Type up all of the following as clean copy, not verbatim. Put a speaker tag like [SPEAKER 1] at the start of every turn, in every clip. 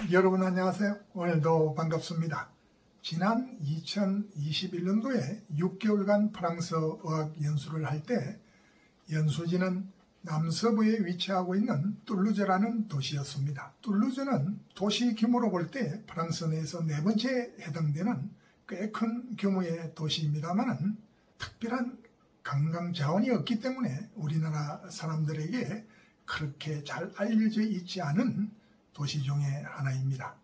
[SPEAKER 1] 여러분 안녕하세요. 오늘도 반갑습니다. 지난 2021년도에 6개월간 프랑스 어학 연수를 할 때 연수지는 남서부에 위치하고 있는 툴루즈라는 도시였습니다. 툴루즈는 도시 규모로 볼 때 프랑스 내에서 네 번째에 해당되는 꽤 큰 규모의 도시입니다만 특별한 관광 자원이 없기 때문에 우리나라 사람들에게 그렇게 잘 알려져 있지 않은 도시 중에 하나입니다.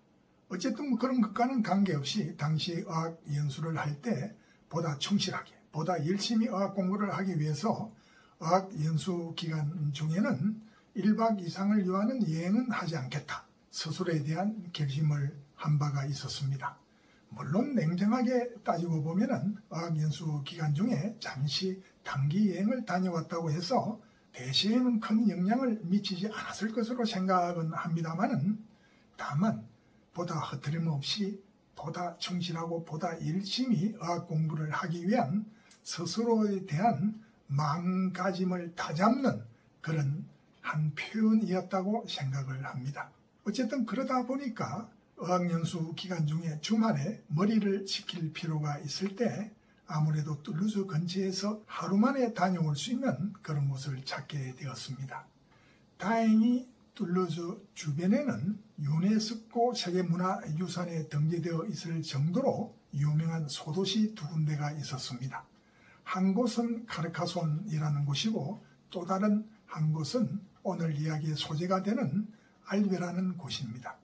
[SPEAKER 1] 어쨌든 그런 것과는 관계없이 당시 어학 연수를 할 때 보다 충실하게, 보다 열심히 어학 공부를 하기 위해서 어학 연수 기간 중에는 1박 이상을 요하는 여행은 하지 않겠다. 스스로에 대한 결심을 한 바가 있었습니다. 물론 냉정하게 따지고 보면은 어학 연수 기간 중에 잠시 단기 여행을 다녀왔다고 해서 대시에는 큰 영향을 미치지 않았을 것으로 생각은 합니다만은 다만 보다 허트림없이 보다 충실하고 보다 열심히 어학 공부를 하기 위한 스스로에 대한 마음가짐을 다잡는 그런 한 표현이었다고 생각을 합니다. 어쨌든 그러다 보니까 어학연수 기간 중에 주말에 머리를 식힐 필요가 있을 때 아무래도 툴루즈 근처에서 하루 만에 다녀올 수 있는 그런 곳을 찾게 되었습니다. 다행히 툴루즈 주변에는 유네스코 세계문화유산에 등재되어 있을 정도로 유명한 소도시 두 군데가 있었습니다. 한 곳은 카르카손이라는 곳이고 또 다른 한 곳은 오늘 이야기의 소재가 되는 알비라는 곳입니다.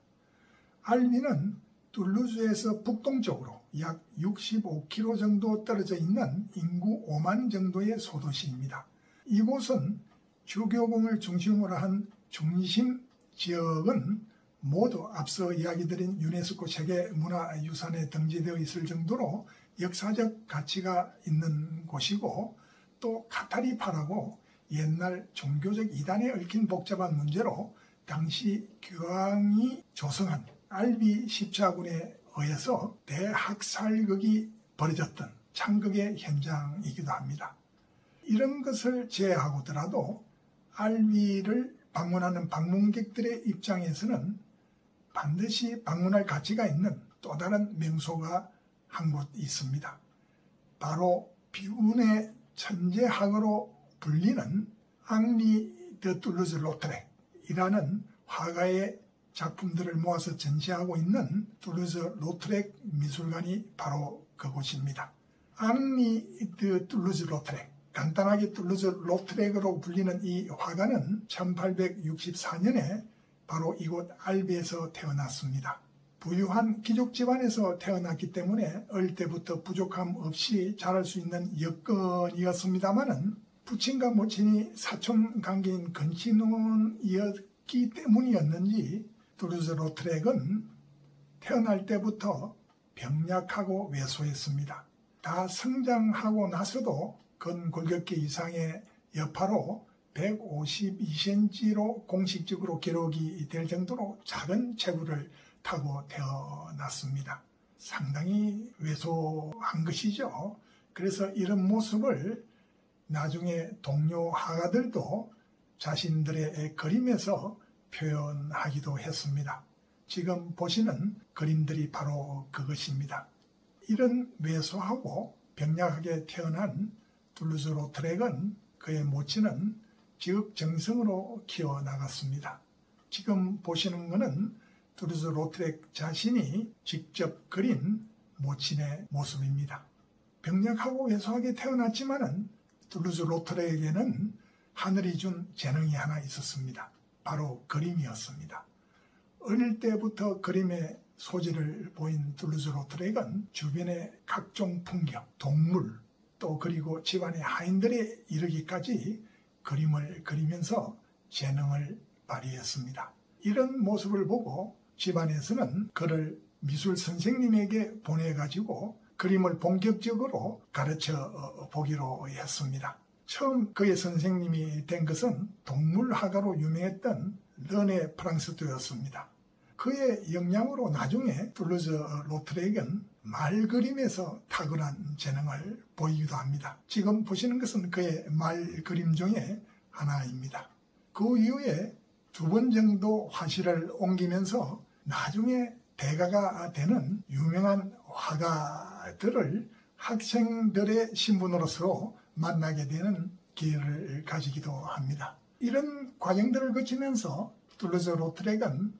[SPEAKER 1] 알비는 툴루즈에서 북동쪽으로 약 65km 정도 떨어져 있는 인구 5만 정도의 소도시입니다. 이곳은 주교공을 중심으로 한 중심 지역은 모두 앞서 이야기 드린 유네스코 세계문화유산에 등재되어 있을 정도로 역사적 가치가 있는 곳이고 또 카타리파라고 옛날 종교적 이단에 얽힌 복잡한 문제로 당시 교황이 조성한 알비 십자군에 의해서 대학살극이 벌어졌던 창극의 현장이기도 합니다. 이런 것을 제외하고더라도 알비를 방문하는 방문객들의 입장에서는 반드시 방문할 가치가 있는 또 다른 명소가 한 곳 있습니다. 바로 비운의 천재학으로 불리는 앙리 드 툴루즈 로트렉이라는 화가의 작품들을 모아서 전시하고 있는 툴루즈 로트렉 미술관이 바로 그곳입니다. 앙리 드 툴루즈 로트렉, 간단하게 툴루즈 로트렉으로 불리는 이 화가는 1864년에 바로 이곳 알비에서 태어났습니다. 부유한 귀족 집안에서 태어났기 때문에 어릴 때부터 부족함 없이 자랄 수 있는 여건이었습니다마는 부친과 모친이 사촌 관계인 근친혼이었기 때문이었는지 툴루즈 로트렉은 태어날 때부터 병약하고 왜소했습니다. 다 성장하고 나서도 근골격계 이상의 여파로 152cm로 공식적으로 기록이 될 정도로 작은 체구를 타고 태어났습니다. 상당히 왜소한 것이죠. 그래서 이런 모습을 나중에 동료 화가들도 자신들의 그림에서 표현하기도 했습니다. 지금 보시는 그림들이 바로 그것입니다. 이런 왜소하고 병약하게 태어난 툴루즈 로트렉은 그의 모친은 지극정성으로 키워나갔습니다. 지금 보시는 것은 툴루즈 로트렉 자신이 직접 그린 모친의 모습입니다. 병약하고 왜소하게 태어났지만은 툴루즈 로트렉에게는 하늘이 준 재능이 하나 있었습니다. 바로 그림이었습니다. 어릴 때부터 그림의 소질을 보인 툴루즈 로트렉은 주변의 각종 풍경, 동물, 또 그리고 집안의 하인들에 이르기까지 그림을 그리면서 재능을 발휘했습니다. 이런 모습을 보고 집안에서는 그를 미술 선생님에게 보내가지고 그림을 본격적으로 가르쳐 보기로 했습니다. 처음 그의 선생님이 된 것은 동물화가로 유명했던 르네 프랑스도였습니다. 그의 영향으로 나중에 툴루즈 로트렉은 말 그림에서 탁월한 재능을 보이기도 합니다. 지금 보시는 것은 그의 말 그림 중에 하나입니다. 그 이후에 2번 정도 화실을 옮기면서 나중에 대가가 되는 유명한 화가들을 학생들의 신분으로서 만나게 되는 기회를 가지기도 합니다. 이런 과정들을 거치면서 툴루즈-로트렉은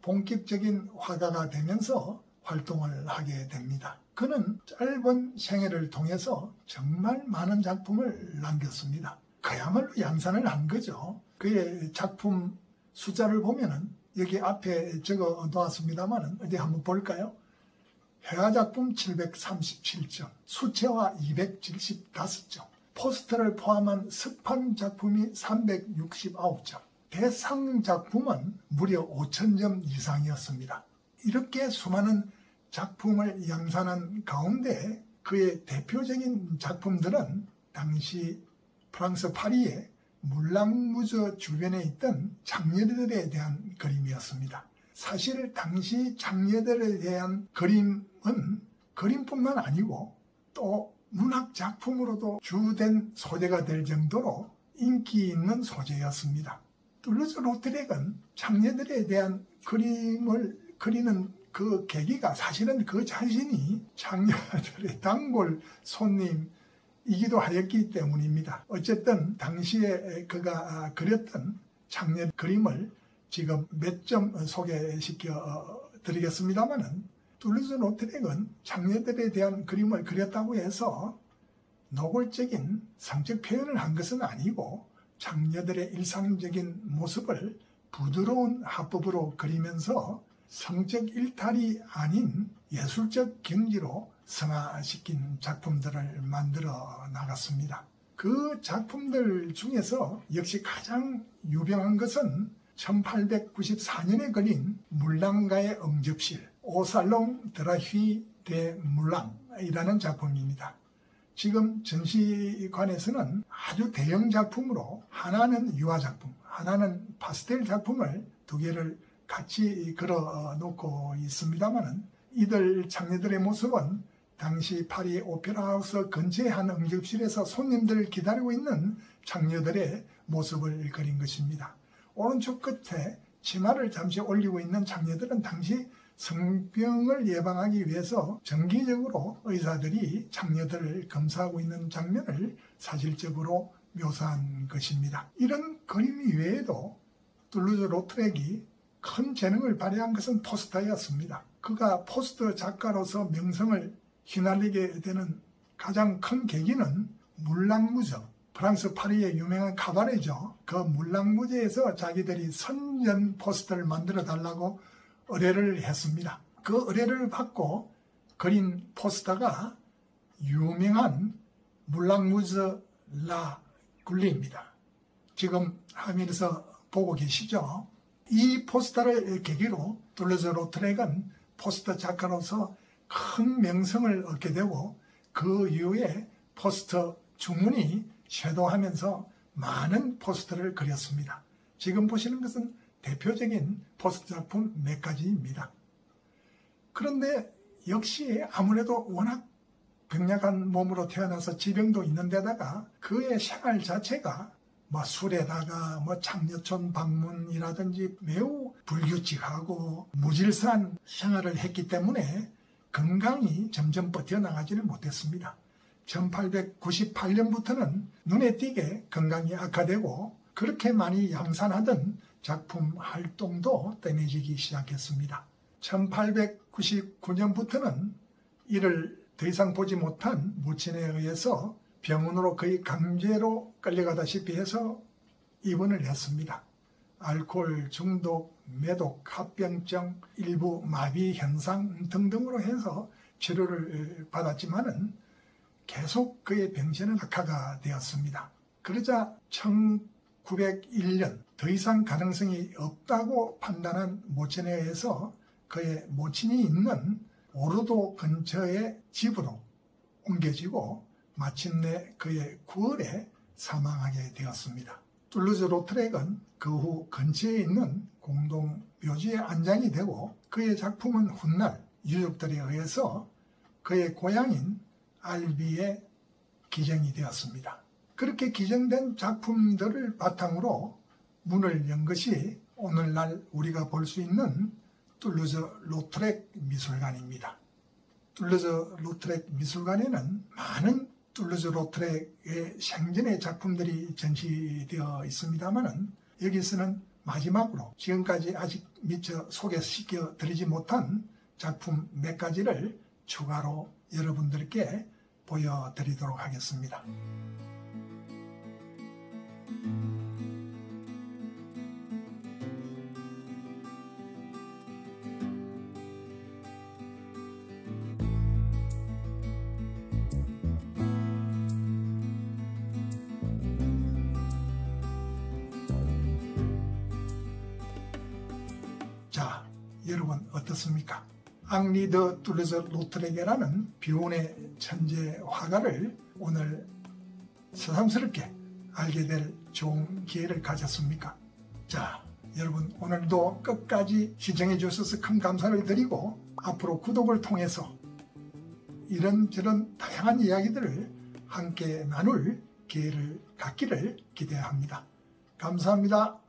[SPEAKER 1] 본격적인 화가가 되면서 활동을 하게 됩니다. 그는 짧은 생애를 통해서 정말 많은 작품을 남겼습니다. 그야말로 양산을 한 거죠. 그의 작품 숫자를 보면은 여기 앞에 적어 놓았습니다만 어디 한번 볼까요? 회화작품 737점, 수채화 275점, 포스터를 포함한 석판 작품이 369점, 대상 작품은 무려 5,000점 이상이었습니다. 이렇게 수많은 작품을 양산한 가운데 그의 대표적인 작품들은 당시 프랑스 파리의 물랑무저 주변에 있던 장녀들에 대한 그림이었습니다. 사실 당시 장녀들에 대한 그림은 그림뿐만 아니고 또 문학작품으로도 주된 소재가 될 정도로 인기 있는 소재였습니다. 툴루즈-로트렉은 장녀들에 대한 그림을 그리는 그 계기가 사실은 그 자신이 장녀들의 단골 손님이기도 하였기 때문입니다. 어쨌든 당시에 그가 그렸던 장녀 그림을 지금 몇 점 소개시켜 드리겠습니다만은 툴루즈-로트렉은 장녀들에 대한 그림을 그렸다고 해서 노골적인 성적 표현을 한 것은 아니고 장녀들의 일상적인 모습을 부드러운 화법으로 그리면서 성적 일탈이 아닌 예술적 경지로 승화시킨 작품들을 만들어 나갔습니다. 그 작품들 중에서 역시 가장 유명한 것은 1894년에 걸린 물랑가의 응접실, 오살롱 드라휘 데 물랑이라는 작품입니다. 지금 전시관에서는 아주 대형 작품으로 하나는 유화작품, 하나는 파스텔 작품을 두 개를 같이 걸어 놓고 있습니다만 이들 장녀들의 모습은 당시 파리 오페라 하우스 근처의 한 응접실에서 손님들을 기다리고 있는 장녀들의 모습을 그린 것입니다. 오른쪽 끝에 치마를 잠시 올리고 있는 장녀들은 당시 성병을 예방하기 위해서 정기적으로 의사들이 장녀들을 검사하고 있는 장면을 사실적으로 묘사한 것입니다. 이런 그림 이외에도 툴루즈-로트렉이 큰 재능을 발휘한 것은 포스터였습니다. 그가 포스터 작가로서 명성을 휘날리게 되는 가장 큰 계기는 물랑무저, 프랑스 파리의 유명한 카바레죠. 그 물랑무저에서 자기들이 선전 포스터를 만들어 달라고 의뢰를 했습니다. 그 의뢰를 받고 그린 포스터가 유명한 물랑무저 라 굴리입니다. 지금 화면에서 보고 계시죠? 이 포스터를 계기로 툴루즈-로트렉은 포스터 작가로서 큰 명성을 얻게 되고 그 이후에 포스터 주문이 쇄도하면서 많은 포스터를 그렸습니다. 지금 보시는 것은 대표적인 포스터 작품 몇 가지입니다. 그런데 역시 아무래도 워낙 병약한 몸으로 태어나서 지병도 있는 데다가 그의 생활 자체가 술에다가 장려촌 방문이라든지 매우 불규칙하고 무질서한 생활을 했기 때문에 건강이 점점 버텨나가지를 못했습니다. 1898년부터는 눈에 띄게 건강이 악화되고 그렇게 많이 양산하던 작품 활동도 뜸해지기 시작했습니다. 1899년부터는 이를 더 이상 보지 못한 모친에 의해서 병원으로 거의 강제로 끌려가다시피 해서 입원을 했습니다. 알코올 중독, 매독, 합병증, 일부 마비 현상 등등으로 해서 치료를 받았지만은 계속 그의 병세는 악화가 되었습니다. 그러자 1901년 더 이상 가능성이 없다고 판단한 모친에 의해서 그의 모친이 있는 오르도 근처의 집으로 옮겨지고 마침내 그의 9월에 사망하게 되었습니다. 툴루즈-로트렉은 그 후 근처에 있는 공동 묘지에 안장이 되고 그의 작품은 훗날 유족들에 의해서 그의 고향인 알비에 기증이 되었습니다. 그렇게 기증된 작품들을 바탕으로 문을 연 것이 오늘날 우리가 볼 수 있는 툴루즈 로트렉 미술관입니다. 툴루즈 로트렉 미술관에는 많은 툴루즈 로트렉의 생전의 작품들이 전시되어 있습니다만 여기서는 마지막으로 지금까지 아직 미처 소개시켜 드리지 못한 작품 몇 가지를 추가로 여러분들께 보여드리도록 하겠습니다. 자, 여러분 어떻습니까? 앙리 드 툴루즈 로트렉이라는 비운의 천재 화가를 오늘 새삼스럽게 알게 될 좋은 기회를 가졌습니까? 자, 여러분 오늘도 끝까지 시청해 주셔서 큰 감사를 드리고 앞으로 구독을 통해서 이런저런 다양한 이야기들을 함께 나눌 기회를 갖기를 기대합니다. 감사합니다.